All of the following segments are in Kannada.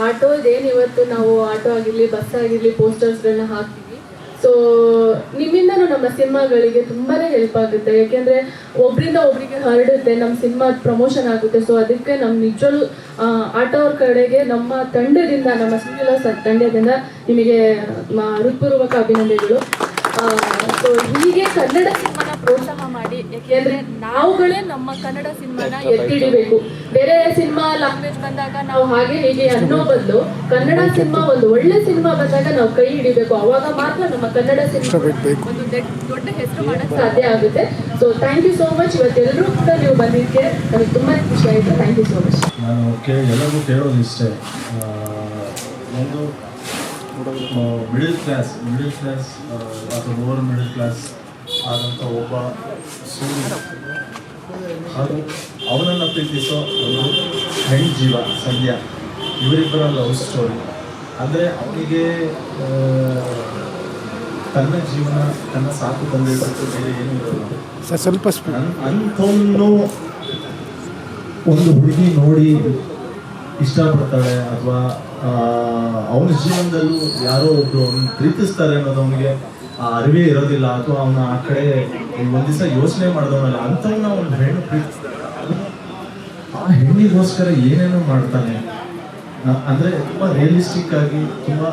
ಆಟೋದೇನು ಇವತ್ತು ನಾವು ಆಟೋ ಆಗಿರಲಿ ಬಸ್ ಆಗಿರಲಿ ಪೋಸ್ಟರ್ಸ್ಗಳನ್ನ ಹಾಕ್ತೀವಿ. ಸೊ ನಿಮ್ಮಿಂದನೂ ನಮ್ಮ ಸಿನಿಮಾಗಳಿಗೆ ತುಂಬಾ ಹೆಲ್ಪ್ ಆಗುತ್ತೆ. ಯಾಕೆಂದರೆ ಒಬ್ಬರಿಂದ ಒಬ್ಬರಿಗೆ ಹರಡುತ್ತೆ, ನಮ್ಮ ಸಿನಿಮಾ ಪ್ರಮೋಷನ್ ಆಗುತ್ತೆ. ಸೊ ಅದಕ್ಕೆ ನಮ್ಮ ನಿಜವೂ ಆಟೋ ಅವ್ರ ಕಡೆಗೆ ನಮ್ಮ ತಂಡದಿಂದ, ನಮ್ಮ ಸಿನಿಮಾ ತಂಡದಿಂದ ನಿಮಗೆ ಹೃತ್ಪೂರ್ವಕ ಅಭಿನಂದನೆಗಳು. ಸೊ ಹೀಗೆ ಕನ್ನಡ ಸಿನಿಮಾನ ಪ್ರೋತ್ಸಾಹ ಮಾಡಿ, ಯಾಕೆಂದರೆ ನಾವುಗಳೇ ನಮ್ಮ ಕನ್ನಡ ಸಿನಿಮಾನ ಎತ್ತಿಡಬೇಕು. ಬೇರೆ ಸಿನಿಮಾ ಲ್ಯಾಂಗ್ವೇಜ್ ಬಂದಾಗ ನಾವು ಹಾಗೆ ಹೀಗೆ ಅನ್ನೋ ಬದಲು ಕನ್ನಡ ಸಿನಿಮಾ ಒಂದು ಒಳ್ಳೆ ಸಿನಿಮಾ ಬಂದಾಗ ನಾವು ಕೈ ಹಿಡಿಬೇಕು. ಅವಾಗ ಮಾತ್ರ ನಮ್ಮ ಕನ್ನಡ ಸಿನಿಮಾ ಒಂದು ದೊಡ್ಡ ಹೆಸರು ಮಾಡೋಕ್ಕೆ ಸಾಧ್ಯ ಆಗುತ್ತೆ. So thank you so much. ಇವತ್ತೆಲ್ಲರೂ ಕೂಡ ನೀವು ಬಂದಿದ್ದಕ್ಕೆ ನನಗೆ ತುಂಬ ಖುಷಿ ಆಯಿತು. Thank you so much. ನಾನು ಎಲ್ಲರಿಗೂ ಕೇಳೋದು ಇಷ್ಟೇ, ಒಂದು ಮಿಡಲ್ ಕ್ಲಾಸ್ ಅಥವಾ ಲೋವರ್ ಮಿಡಲ್ ಕ್ಲಾಸ್ ಆದಂಥ ಒಬ್ಬ ಸೂರ್ಯ ಹಾಗೂ ಅವನನ್ನು ಪ್ರೀತಿಸೋ ಒಂದು ಹೆಣ್ಣು ಜೀವ ಸಂಧ್ಯಾ, ಇವರಿಬ್ಬರ ಲವ್ ಸ್ಟೋರಿ. ಅಂದರೆ ಅವನಿಗೆ ತನ್ನ ಜೀವನ, ತನ್ನ ಸಾಕು ತಂದೆ ಬೇರೆ ಏನೂ ಇರೋಲ್ಲ. ಸ್ವಲ್ಪ ಅಂಥವನ್ನು ಒಂದು ಹುಡುಗಿ ನೋಡಿ ಇಷ್ಟಪಡ್ತಾಳೆ ಅಥವಾ ಅವನ ಜೀವನದಲ್ಲೂ ಯಾರೋ ಒಬ್ರು ಅವ್ನು ಪ್ರೀತಿಸ್ತಾರೆ ಅನ್ನೋದು ಅವನಿಗೆ ಅರಿವೇ ಇರೋದಿಲ್ಲ, ಅಥವಾ ಅವನ ಆ ಕಡೆ ಒಂದು ದಿವಸ ಯೋಚನೆ ಮಾಡಿದವನಲ್ಲ. ಅಂಥವನ್ನ ಒಂದು ಹೆಣ್ಣು ಪ್ರೀತಿಸ್ತಾರೆ, ಆ ಹೆಣ್ಣಿಗೋಸ್ಕರ ಏನೇನೋ ಮಾಡ್ತಾನೆ. ಅಂದರೆ ತುಂಬ ರಿಯಲಿಸ್ಟಿಕ್ ಆಗಿ, ತುಂಬ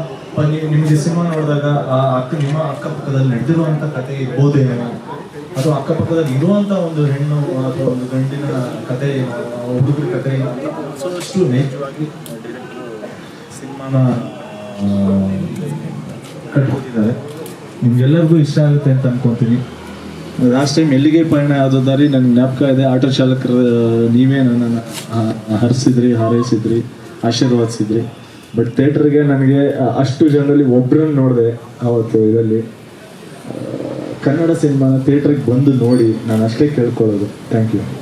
ನಿಮಗೆ ಸಿನಿಮಾ ನೋಡಿದಾಗ ನಿಮ್ಮ ಅಕ್ಕಪಕ್ಕದಲ್ಲಿ ನಡೆದಿರುವಂಥ ಕತೆ ಇರ್ಬೋದೇನೋ, ಅಥವಾ ಅಕ್ಕಪಕ್ಕದಲ್ಲಿ ಇರುವಂಥ ಒಂದು ಹೆಣ್ಣು ಅಥವಾ ಒಂದು ಗಂಡಿನ ಕತೆ ಏನೋ, ಹುಡುಗರ ಕತೆ ಏನೋ, ಅಷ್ಟು ನೇರವಾಗಿ ಸಿನಿಮಾನ ಕಟ್ಕೊಟ್ಟಿದ್ದಾರೆ. ನಿಮ್ಗೆಲ್ಲರಿಗೂ ಇಷ್ಟ ಆಗುತ್ತೆ ಅಂತ ಅನ್ಕೊತೀನಿ. ಲಾಸ್ಟ್ ಟೈಮ್ ಎಲ್ಲಿಗೆ ಪಯಣ ಯಾವುದೋ ದಾರಿ ನನಗೆ ಜ್ಞಾಪಕ ಇದೆ. ಆಟೋ ಚಾಲಕರು ನೀವೇ ನನ್ನನ್ನು ಹರಿಸಿದ್ರಿ, ಹಾರೈಸಿದ್ರಿ, ಆಶೀರ್ವಾದಿಸಿದ್ರಿ. ಬಟ್ ಥಿಯೇಟ್ರಿಗೆ ನನಗೆ ಅಷ್ಟು ಜನರಲ್ಲಿ ಒಬ್ಬರನ್ನು ನೋಡಿದೆ ಆವತ್ತು. ಇದರಲ್ಲಿ ಕನ್ನಡ ಸಿನಿಮಾನ ಥಿಯೇಟ್ರಿಗೆ ಬಂದು ನೋಡಿ, ನಾನು ಅಷ್ಟೇ ಕೇಳ್ಕೊಳ್ಳೋದು. Thank you.